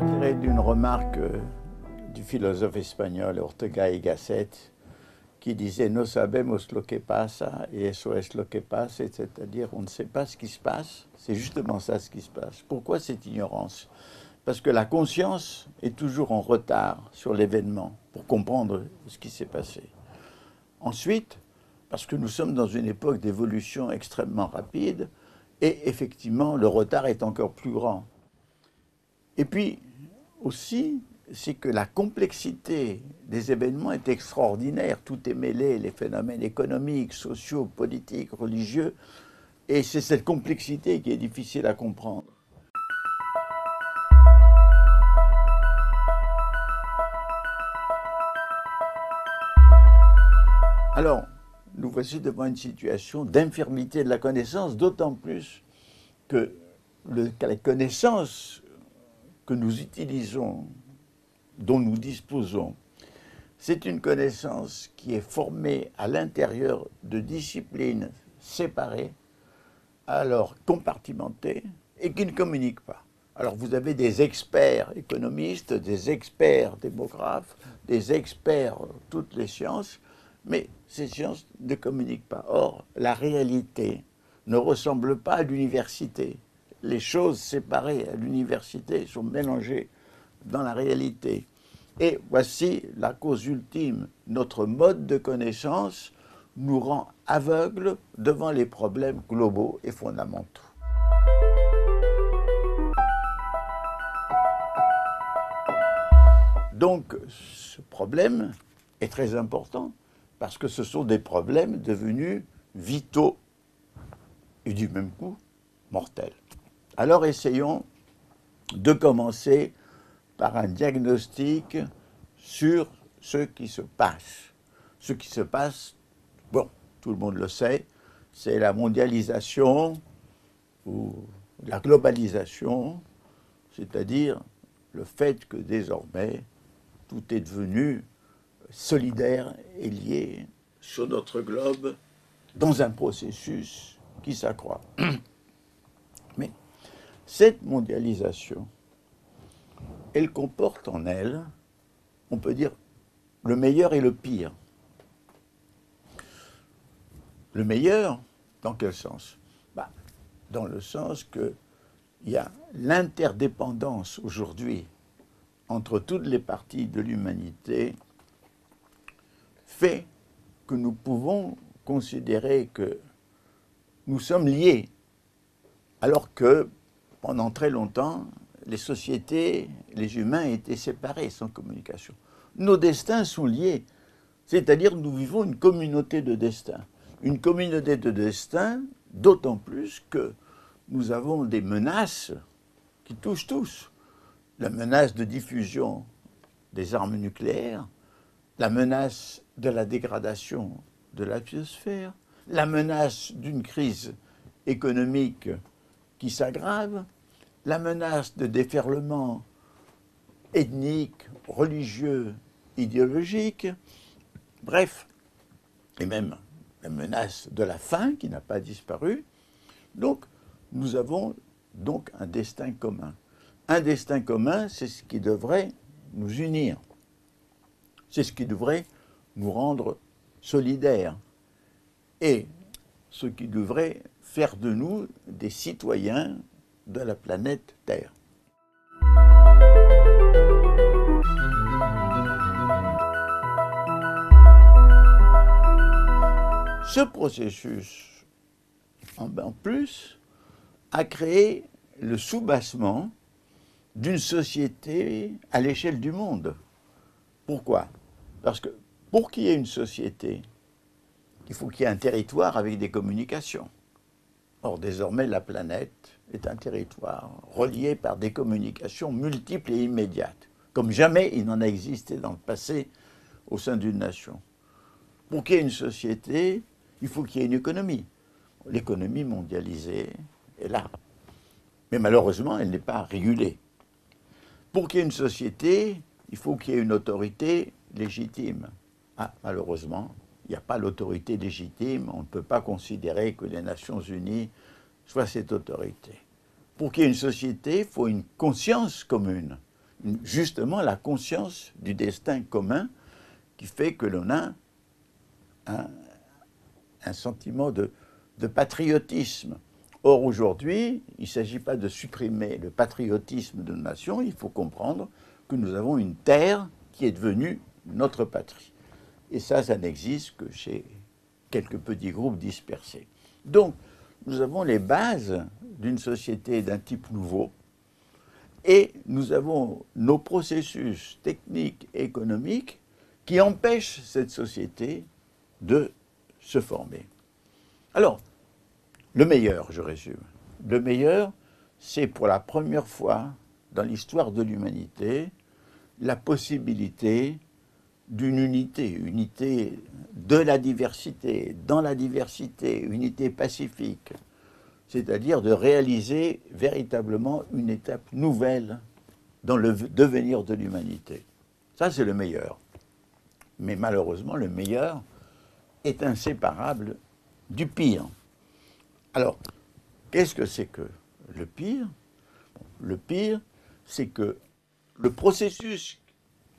tiré d'une remarque du philosophe espagnol Ortega y Gasset qui disait « No sabemos lo que pasa et eso es lo que pasa », c'est-à-dire on ne sait pas ce qui se passe, c'est justement ça ce qui se passe. Pourquoi cette ignorance? Parce que la conscience est toujours en retard sur l'événement pour comprendre ce qui s'est passé. Ensuite, parce que nous sommes dans une époque d'évolution extrêmement rapide et effectivement le retard est encore plus grand. Et puis aussi, c'est que la complexité des événements est extraordinaire. Tout est mêlé, les phénomènes économiques, sociaux, politiques, religieux. Et c'est cette complexité qui est difficile à comprendre. Alors, nous voici devant une situation d'infirmité de la connaissance, d'autant plus que la connaissance que nous utilisons, dont nous disposons, c'est une connaissance qui est formée à l'intérieur de disciplines séparées, alors compartimentées, et qui ne communiquent pas. Alors vous avez des experts économistes, des experts démographes, des experts toutes les sciences, mais ces sciences ne communiquent pas. Or, la réalité ne ressemble pas à l'université. Les choses séparées à l'université sont mélangées dans la réalité. Et voici la cause ultime. Notre mode de connaissance nous rend aveugles devant les problèmes globaux et fondamentaux. Donc, ce problème est très important parce que ce sont des problèmes devenus vitaux et du même coup mortels. Alors essayons de commencer par un diagnostic sur ce qui se passe. Ce qui se passe, bon, tout le monde le sait, c'est la mondialisation ou la globalisation, c'est-à-dire le fait que désormais tout est devenu solidaire et lié sur notre globe dans un processus qui s'accroît. Mais cette mondialisation, elle comporte en elle, on peut dire, le meilleur et le pire. Le meilleur, dans quel sens? Dans le sens qu'il y a l'interdépendance aujourd'hui entre toutes les parties de l'humanité fait que nous pouvons considérer que nous sommes liés, alors que pendant très longtemps, les sociétés, les humains étaient séparés, sans communication. Nos destins sont liés, c'est-à-dire nous vivons une communauté de destin. Une communauté de destin, d'autant plus que nous avons des menaces qui touchent tous. La menace de diffusion des armes nucléaires, la menace de la dégradation de la biosphère, la menace d'une crise économique qui s'aggrave, la menace de déferlement ethnique, religieux, idéologique, bref, et même la menace de la faim qui n'a pas disparu. Donc, nous avons donc un destin commun. Un destin commun, c'est ce qui devrait nous unir. C'est ce qui devrait nous rendre solidaires. Et ce qui devrait faire de nous des citoyens de la planète Terre. Ce processus, en plus, a créé le soubassement d'une société à l'échelle du monde. Pourquoi? Parce que pour qu'il y ait une société, il faut qu'il y ait un territoire avec des communications. Or, désormais, la planète est un territoire relié par des communications multiples et immédiates, comme jamais il n'en a existé dans le passé au sein d'une nation. Pour qu'il y ait une société, il faut qu'il y ait une économie. L'économie mondialisée est là. Mais malheureusement, elle n'est pas régulée. Pour qu'il y ait une société, il faut qu'il y ait une autorité légitime. Malheureusement, il n'y a pas l'autorité légitime. On ne peut pas considérer que les Nations Unies soient cette autorité. Pour qu'il y ait une société, il faut une conscience commune. justement la conscience du destin commun qui fait que l'on a un sentiment de patriotisme. Or, aujourd'hui, il ne s'agit pas de supprimer le patriotisme de nos nations, il faut comprendre que nous avons une terre qui est devenue notre patrie. Et ça n'existe que chez quelques petits groupes dispersés. Donc, nous avons les bases d'une société d'un type nouveau, et nous avons nos processus techniques et économiques qui empêchent cette société de se former. Alors, le meilleur, je résume. Le meilleur, c'est pour la première fois dans l'histoire de l'humanité la possibilité d'une unité de la diversité, dans la diversité, unité pacifique, c'est-à-dire de réaliser véritablement une étape nouvelle dans le devenir de l'humanité. Ça, c'est le meilleur. Mais malheureusement, le meilleur est inséparable du pire. Alors, qu'est-ce que c'est que le pire? Le pire, c'est que le processus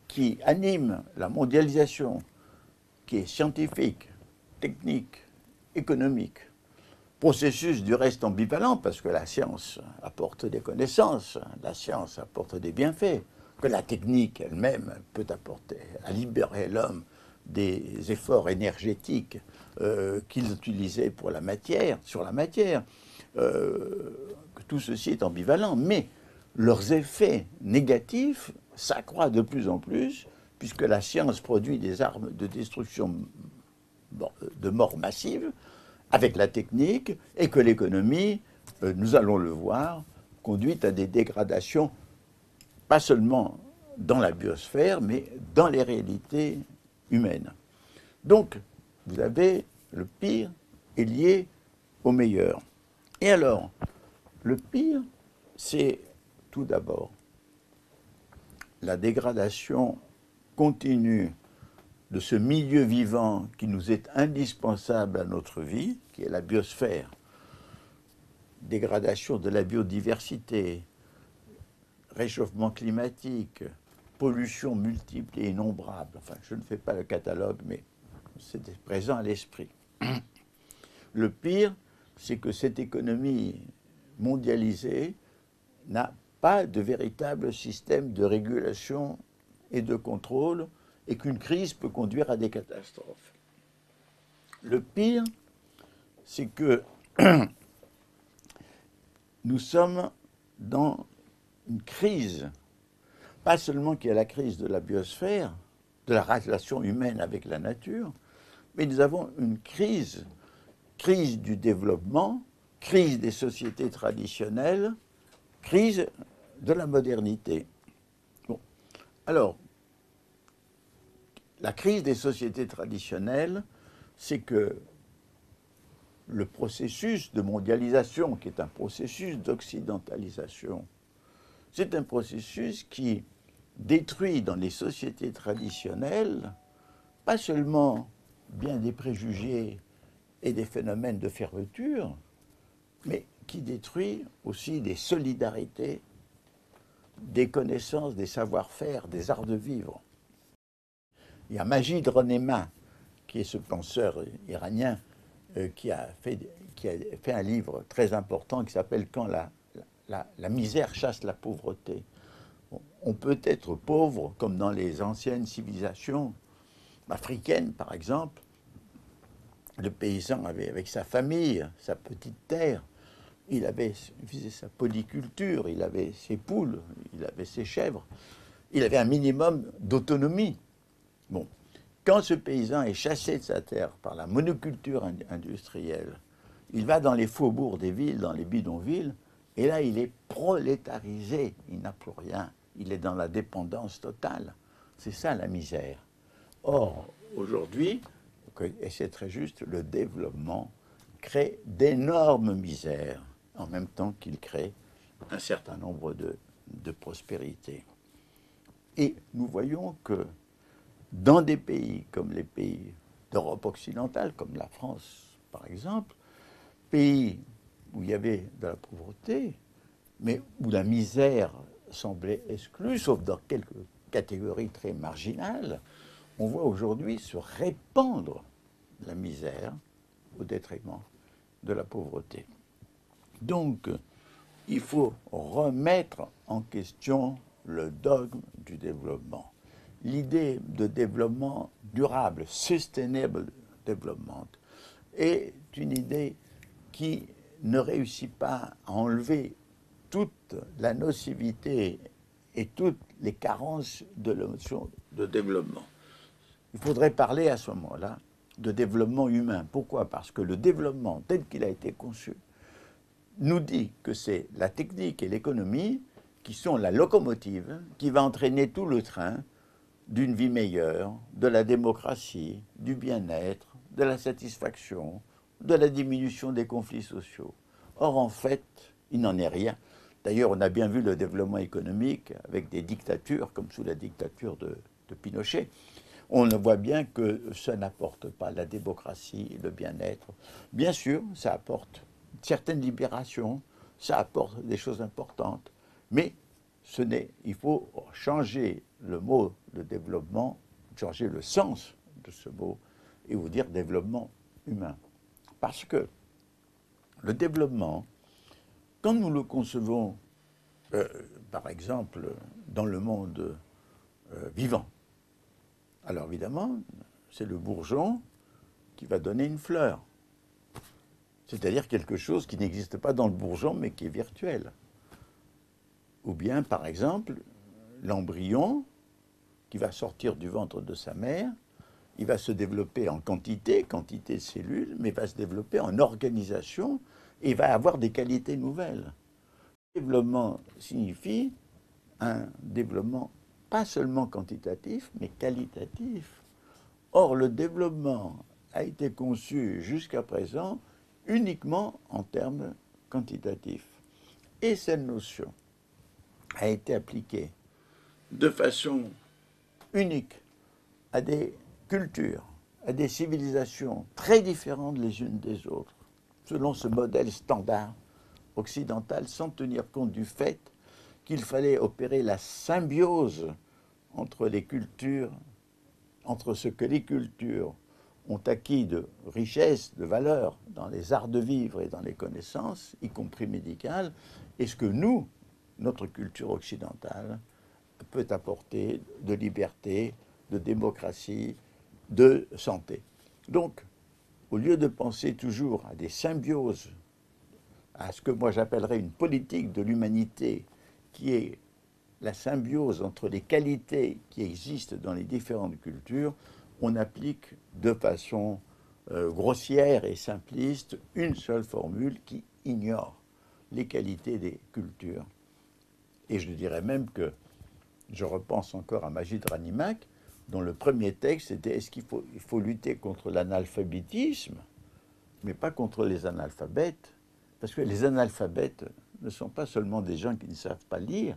qui anime la mondialisation, qui est scientifique, technique, économique, processus du reste ambivalent, parce que la science apporte des connaissances, la science apporte des bienfaits, que la technique elle-même peut apporter à libérer l'homme des efforts énergétiques qu'ils utilisaient pour la matière, sur la matière, que tout ceci est ambivalent, mais leurs effets négatifs s'accroissent de plus en plus, puisque la science produit des armes de destruction de mort massive, avec la technique, et que l'économie, nous allons le voir, conduit à des dégradations, pas seulement dans la biosphère, mais dans les réalités humaines. Donc, vous avez le pire est lié au meilleur. Et alors, le pire, c'est tout d'abord la dégradation continue de ce milieu vivant qui nous est indispensable à notre vie, qui est la biosphère, dégradation de la biodiversité, réchauffement climatique, pollution multiple et innombrable. Enfin, je ne fais pas le catalogue, mais c'est présent à l'esprit. Le pire, c'est que cette économie mondialisée n'a pas de véritable système de régulation et de contrôle, et qu'une crise peut conduire à des catastrophes. Le pire, c'est que nous sommes dans une crise, pas seulement qu'il y a la crise de la biosphère, de la relation humaine avec la nature, mais nous avons une crise du développement, crise des sociétés traditionnelles, crise de la modernité. Bon. Alors, la crise des sociétés traditionnelles, c'est que le processus de mondialisation, qui est un processus d'occidentalisation, c'est un processus qui détruit dans les sociétés traditionnelles pas seulement bien des préjugés et des phénomènes de fermeture, mais qui détruit aussi des solidarités, des connaissances, des savoir-faire, des arts de vivre. Il y a Majid Rahneman, qui est ce penseur iranien qui a fait un livre très important qui s'appelle « Quand la misère chasse la pauvreté ». On peut être pauvre comme dans les anciennes civilisations africaines, par exemple. Le paysan avait avec sa famille, sa petite terre, il faisait sa polyculture, il avait ses poules, il avait ses chèvres, il avait un minimum d'autonomie. Bon, quand ce paysan est chassé de sa terre par la monoculture industrielle, il va dans les faubourgs des villes, dans les bidonvilles, et là il est prolétarisé, il n'a plus rien, il est dans la dépendance totale. C'est ça la misère. Or, aujourd'hui, et c'est très juste, le développement crée d'énormes misères, en même temps qu'il crée un certain nombre de prospérités. Et nous voyons que dans des pays comme les pays d'Europe occidentale, comme la France par exemple, pays où il y avait de la pauvreté, mais où la misère semblaient exclus, sauf dans quelques catégories très marginales, on voit aujourd'hui se répandre la misère au détriment de la pauvreté. Donc, il faut remettre en question le dogme du développement. L'idée de développement durable, sustainable development, est une idée qui ne réussit pas à enlever toute la nocivité et toutes les carences de la notion de développement. Il faudrait parler à ce moment-là de développement humain. Pourquoi? Parce que le développement tel qu'il a été conçu nous dit que c'est la technique et l'économie qui sont la locomotive qui va entraîner tout le train d'une vie meilleure, de la démocratie, du bien-être, de la satisfaction, de la diminution des conflits sociaux. Or, en fait, il n'en est rien. D'ailleurs, on a bien vu le développement économique avec des dictatures, comme sous la dictature de Pinochet. On voit bien que ça n'apporte pas la démocratie, le bien-être. Bien sûr, ça apporte certaines libérations, ça apporte des choses importantes, mais il faut changer le mot de développement, changer le sens de ce mot et vous dire développement humain. Parce que le développement, quand nous le concevons, par exemple, dans le monde vivant, alors évidemment, c'est le bourgeon qui va donner une fleur. C'est-à-dire quelque chose qui n'existe pas dans le bourgeon, mais qui est virtuel. Ou bien, par exemple, l'embryon qui va sortir du ventre de sa mère, il va se développer en quantité de cellules, mais va se développer en organisation et va avoir des qualités nouvelles. Le développement signifie un développement pas seulement quantitatif, mais qualitatif. Or, le développement a été conçu jusqu'à présent uniquement en termes quantitatifs. Et cette notion a été appliquée de façon unique à des cultures, à des civilisations très différentes les unes des autres, selon ce modèle standard occidental, sans tenir compte du fait qu'il fallait opérer la symbiose entre les cultures, entre ce que les cultures ont acquis de richesse, de valeur dans les arts de vivre et dans les connaissances, y compris médicales, et ce que nous, notre culture occidentale, peut apporter de liberté, de démocratie, de santé. Donc, au lieu de penser toujours à des symbioses, à ce que moi j'appellerais une politique de l'humanité, qui est la symbiose entre les qualités qui existent dans les différentes cultures, on applique de façon grossière et simpliste une seule formule qui ignore les qualités des cultures. Et je dirais même que je repense encore à Magid Ranimak, dont le premier texte était est-ce qu'il faut lutter contre l'analphabétisme, mais pas contre les analphabètes, parce que les analphabètes ne sont pas seulement des gens qui ne savent pas lire,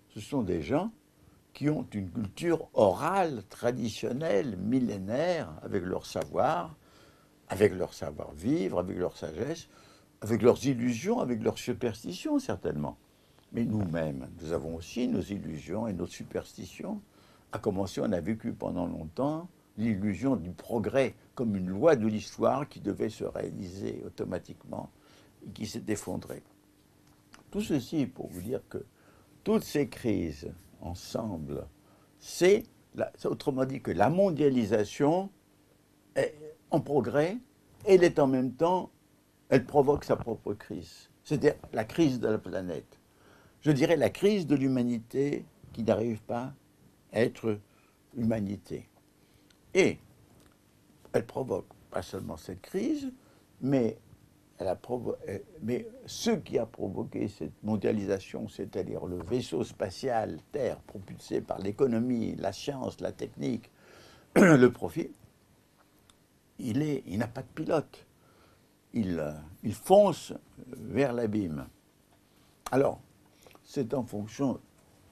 ce sont des gens qui ont une culture orale, traditionnelle, millénaire, avec leur savoir, avec leur savoir-vivre, avec leur sagesse, avec leurs illusions, avec leurs superstitions, certainement. Mais nous-mêmes, nous avons aussi nos illusions et nos superstitions. À commencer, on a vécu pendant longtemps l'illusion du progrès comme une loi de l'histoire qui devait se réaliser automatiquement et qui s'est effondrée. Tout ceci pour vous dire que toutes ces crises ensemble, c'est autrement dit que la mondialisation est en progrès et elle est en même temps, elle provoque sa propre crise. C'est-à-dire la crise de la planète. Je dirais la crise de l'humanité qui n'arrive pas à être humanité. Et elle provoque pas seulement cette crise, mais ce qui a provoqué cette mondialisation, c'est-à-dire le vaisseau spatial Terre propulsé par l'économie, la science, la technique, le profit, il n'a pas de pilote. Il fonce vers l'abîme. Alors, c'est en fonction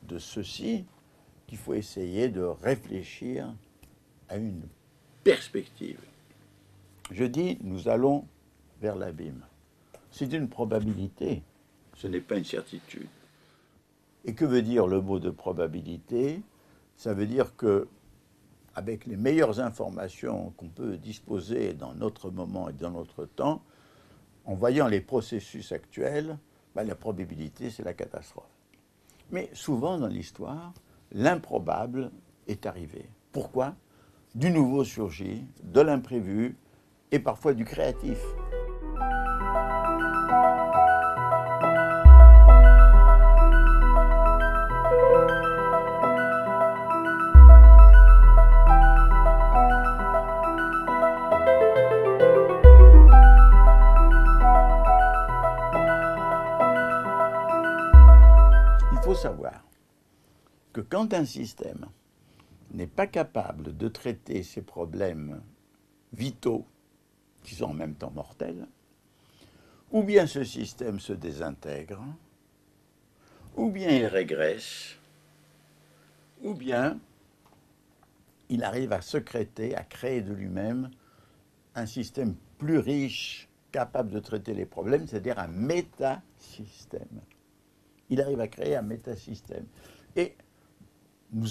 de ceci qu'il faut essayer de réfléchir à une perspective. Je dis, nous allons vers l'abîme. C'est une probabilité, ce n'est pas une certitude. Et que veut dire le mot de probabilité? Ça veut dire que, avec les meilleures informations qu'on peut disposer dans notre moment et dans notre temps, en voyant les processus actuels, ben, la probabilité, c'est la catastrophe. Mais souvent dans l'histoire, l'improbable est arrivé. Pourquoi? Du nouveau surgit, de l'imprévu et parfois du créatif. Il faut savoir que quand un système n'est pas capable de traiter ses problèmes vitaux, qui sont en même temps mortels, ou bien ce système se désintègre, ou bien il régresse, ou bien il arrive à secréter, à créer de lui-même un système plus riche, capable de traiter les problèmes, c'est-à-dire un métasystème. Il arrive à créer un métasystème. Et nous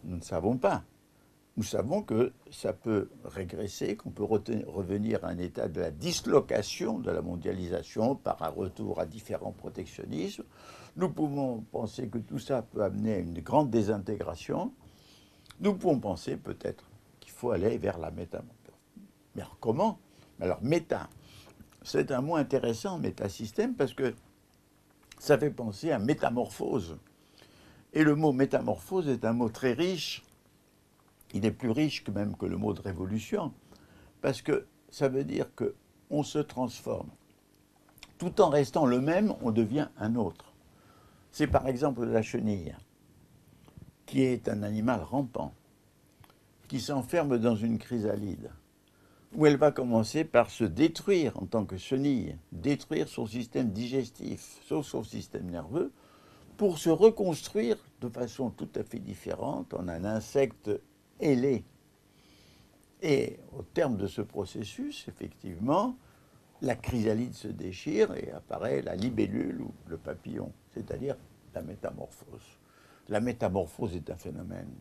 ne savons pas. Nous savons que ça peut régresser, qu'on peut revenir à un état de la dislocation de la mondialisation par un retour à différents protectionnismes. Nous pouvons penser que tout ça peut amener à une grande désintégration. Nous pouvons penser peut-être qu'il faut aller vers la métamorphose. Mais alors comment? Alors méta, c'est un mot intéressant, métasystème, parce que ça fait penser à métamorphose. Et le mot métamorphose est un mot très riche. Il est plus riche que même que le mot de révolution, parce que ça veut dire qu'on se transforme. Tout en restant le même, on devient un autre. C'est par exemple la chenille, qui est un animal rampant, qui s'enferme dans une chrysalide, où elle va commencer par se détruire en tant que chenille, détruire son système digestif, sauf son système nerveux, pour se reconstruire de façon tout à fait différente en un insecte ailé. Et au terme de ce processus, effectivement, la chrysalide se déchire et apparaît la libellule ou le papillon, c'est-à-dire la métamorphose. La métamorphose est un phénomène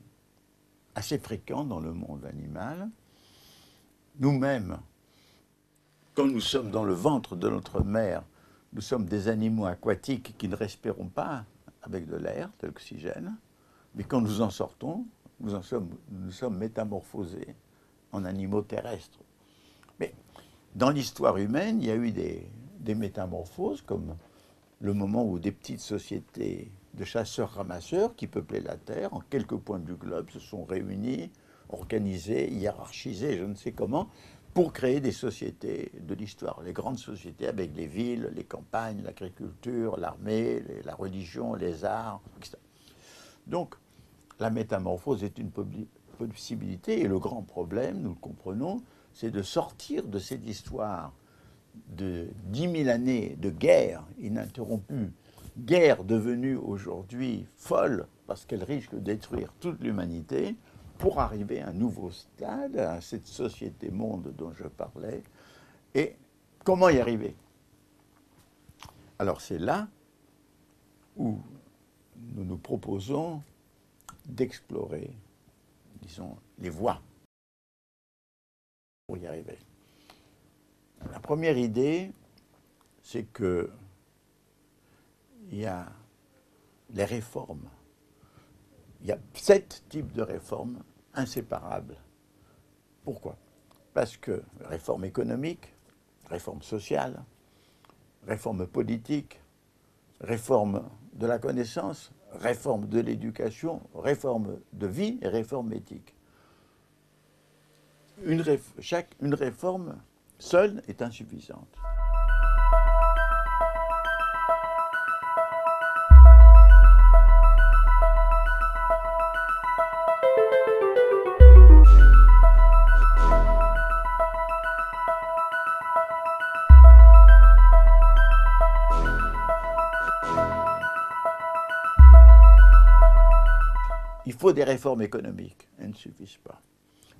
assez fréquent dans le monde animal. Nous-mêmes, quand nous sommes dans le ventre de notre mère, nous sommes des animaux aquatiques qui ne respirons pas avec de l'air, de l'oxygène, mais quand nous en sortons, nous sommes métamorphosés en animaux terrestres. Mais dans l'histoire humaine, il y a eu des métamorphoses, comme le moment où des petites sociétés de chasseurs-ramasseurs qui peuplaient la Terre, en quelques points du globe, se sont réunis, organisés, hiérarchisés, je ne sais comment, pour créer des sociétés de l'histoire, les grandes sociétés avec les villes, les campagnes, l'agriculture, l'armée, la religion, les arts, etc. Donc, la métamorphose est une possibilité, et le grand problème, nous le comprenons, c'est de sortir de cette histoire de 10 000 années de guerre ininterrompue, guerre devenue aujourd'hui folle, parce qu'elle risque de détruire toute l'humanité, pour arriver à un nouveau stade, à cette société-monde dont je parlais. Et comment y arriver? Alors c'est là où nous nous proposons d'explorer, disons, les voies pour y arriver. La première idée, c'est qu'il y a les réformes. Il y a 7 types de réformes inséparables. Pourquoi? Parce que réforme économique, réforme sociale, réforme politique, réforme de la connaissance, réforme de l'éducation, réforme de vie et réforme éthique. Une réforme seule est insuffisante. Il faut des réformes économiques, elles ne suffisent pas.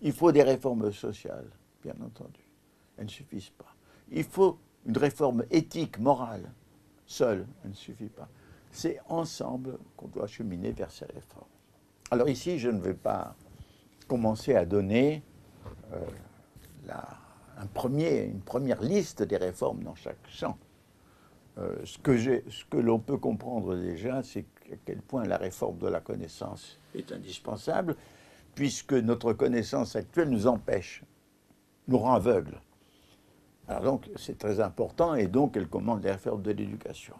Il faut des réformes sociales, bien entendu, elles ne suffisent pas. Il faut une réforme éthique, morale, seule, elle ne suffit pas. c'est ensemble qu'on doit cheminer vers ces réformes. Alors ici, je ne vais pas commencer à donner une première liste des réformes dans chaque champ. Ce que l'on peut comprendre déjà, c'est à quel point la réforme de la connaissance est indispensable, puisque notre connaissance actuelle nous empêche, nous rend aveugles. Alors donc, c'est très important, et donc elle commande les réformes de l'éducation.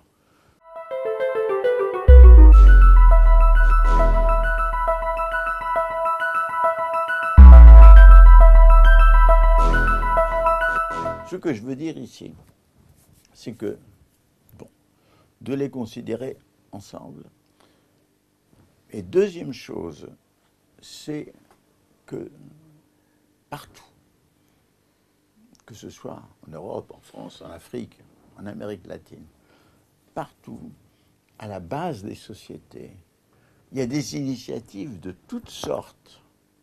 Ce que je veux dire ici, c'est que, bon, de les considérer ensemble. Et deuxième chose, c'est que partout, que ce soit en Europe, en France, en Afrique, en Amérique latine, partout, à la base des sociétés, il y a des initiatives de toutes sortes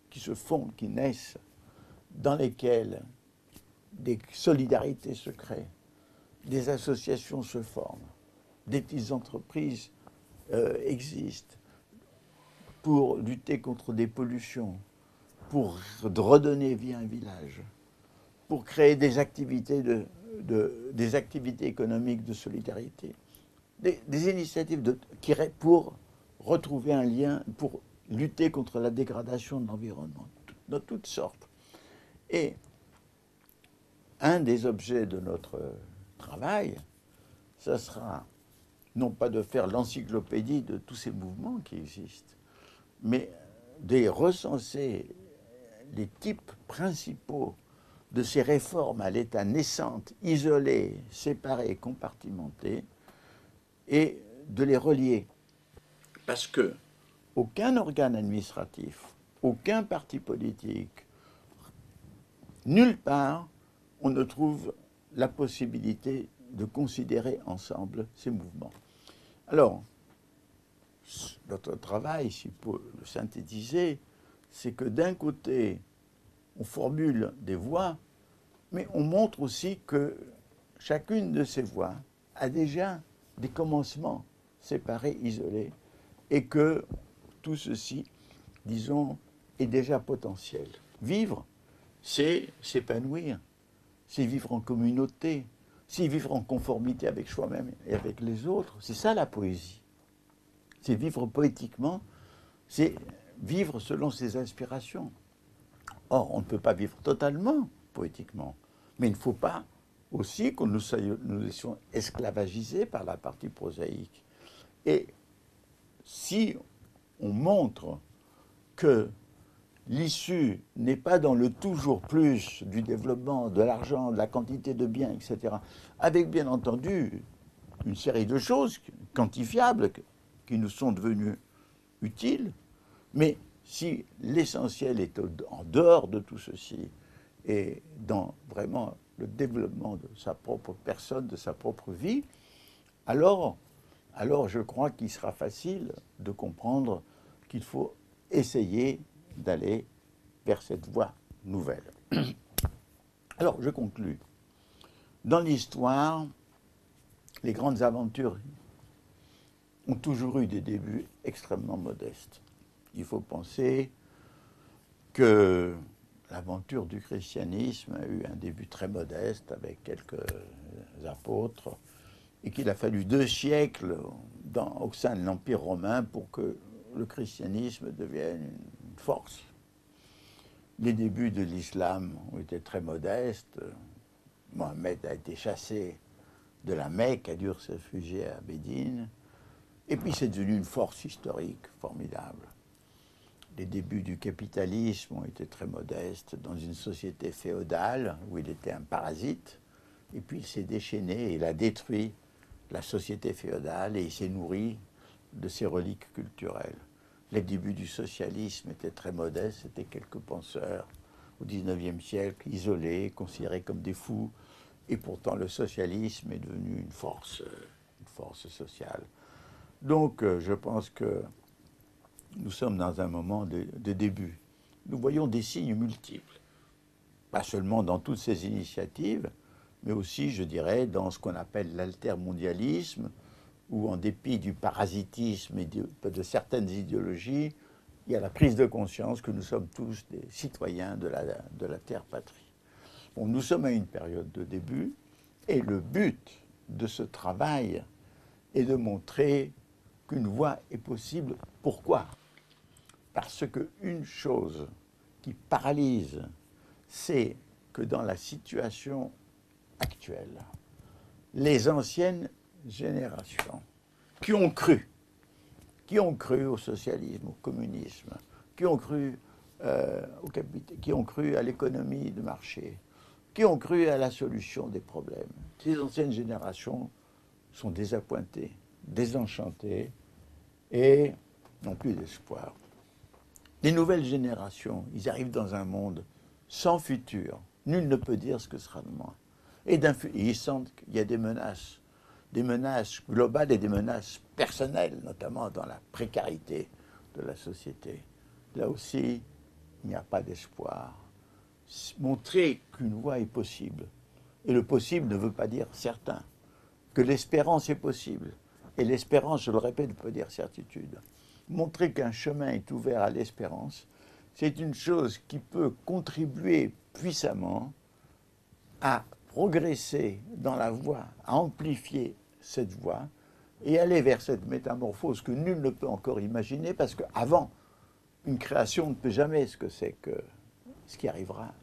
qui se font, qui naissent, dans lesquelles des solidarités se créent, des associations se forment, des petites entreprises existent pour lutter contre des pollutions, pour redonner vie à un village, pour créer des activités, des activités économiques de solidarité, des initiatives pour retrouver un lien, pour lutter contre la dégradation de l'environnement, de toutes sortes. Et un des objets de notre travail, ce sera non pas de faire l'encyclopédie de tous ces mouvements qui existent, mais de recenser les types principaux de ces réformes à l'état naissantes, isolées, séparées, compartimentées, et de les relier. Parce que aucun organe administratif, aucun parti politique, nulle part, on ne trouve la possibilité de considérer ensemble ces mouvements. Alors, notre travail, si pour le synthétiser, c'est que d'un côté, on formule des voies, mais on montre aussi que chacune de ces voies a déjà des commencements séparés, isolés, et que tout ceci, disons, est déjà potentiel. Vivre, c'est s'épanouir, c'est vivre en communauté, c'est vivre en conformité avec soi-même et avec les autres. C'est ça la poésie. C'est vivre poétiquement, c'est vivre selon ses inspirations. Or, on ne peut pas vivre totalement poétiquement, mais il ne faut pas aussi que nous soyons esclavagisés par la partie prosaïque. Et si on montre que l'issue n'est pas dans le toujours plus du développement, de l'argent, de la quantité de biens, etc., avec bien entendu une série de choses quantifiables qui nous sont devenues utiles, mais si l'essentiel est en dehors de tout ceci et dans vraiment le développement de sa propre personne, de sa propre vie, alors je crois qu'il sera facile de comprendre qu'il faut essayer d'aller vers cette voie nouvelle. Alors, je conclus. Dans l'histoire, les grandes aventures ont toujours eu des débuts extrêmement modestes. Il faut penser que l'aventure du christianisme a eu un début très modeste avec quelques apôtres et qu'il a fallu 2 siècles au sein de l'Empire romain pour que le christianisme devienne une force. Les débuts de l'islam ont été très modestes. Mohammed a été chassé de la Mecque, a dû se réfugier à Médine. Et puis c'est devenu une force historique formidable. Les débuts du capitalisme ont été très modestes dans une société féodale où il était un parasite. Et puis il s'est déchaîné et il a détruit la société féodale et il s'est nourri de ses reliques culturelles. Les débuts du socialisme étaient très modestes, c'était quelques penseurs au XIXe siècle, isolés, considérés comme des fous, et pourtant le socialisme est devenu une force sociale. Donc je pense que nous sommes dans un moment de début. Nous voyons des signes multiples, pas seulement dans toutes ces initiatives, mais aussi, je dirais, dans ce qu'on appelle l'altermondialisme, où, en dépit du parasitisme et de certaines idéologies, il y a la prise de conscience que nous sommes tous des citoyens de la terre-patrie. Bon, nous sommes à une période de début, et le but de ce travail est de montrer qu'une voie est possible. Pourquoi? Parce qu'une chose qui paralyse, c'est que dans la situation actuelle, les anciennes générations qui ont cru au socialisme, au communisme, qui ont cru qui ont cru à l'économie de marché, qui ont cru à la solution des problèmes. Ces anciennes générations sont désappointées, désenchantées et n'ont plus d'espoir. Les nouvelles générations, ils arrivent dans un monde sans futur. Nul ne peut dire ce que sera demain. Et ils sentent qu'il y a des menaces globales et des menaces personnelles, notamment dans la précarité de la société. Là aussi, il n'y a pas d'espoir. Montrer qu'une voie est possible. Et le possible ne veut pas dire certain. Que l'espérance est possible. Et l'espérance, je le répète, peut dire certitude. Montrer qu'un chemin est ouvert à l'espérance, c'est une chose qui peut contribuer puissamment à progresser dans la voie, à amplifier cette voie et aller vers cette métamorphose que nul ne peut encore imaginer, parce qu'avant, une création ne peut jamais ce qui arrivera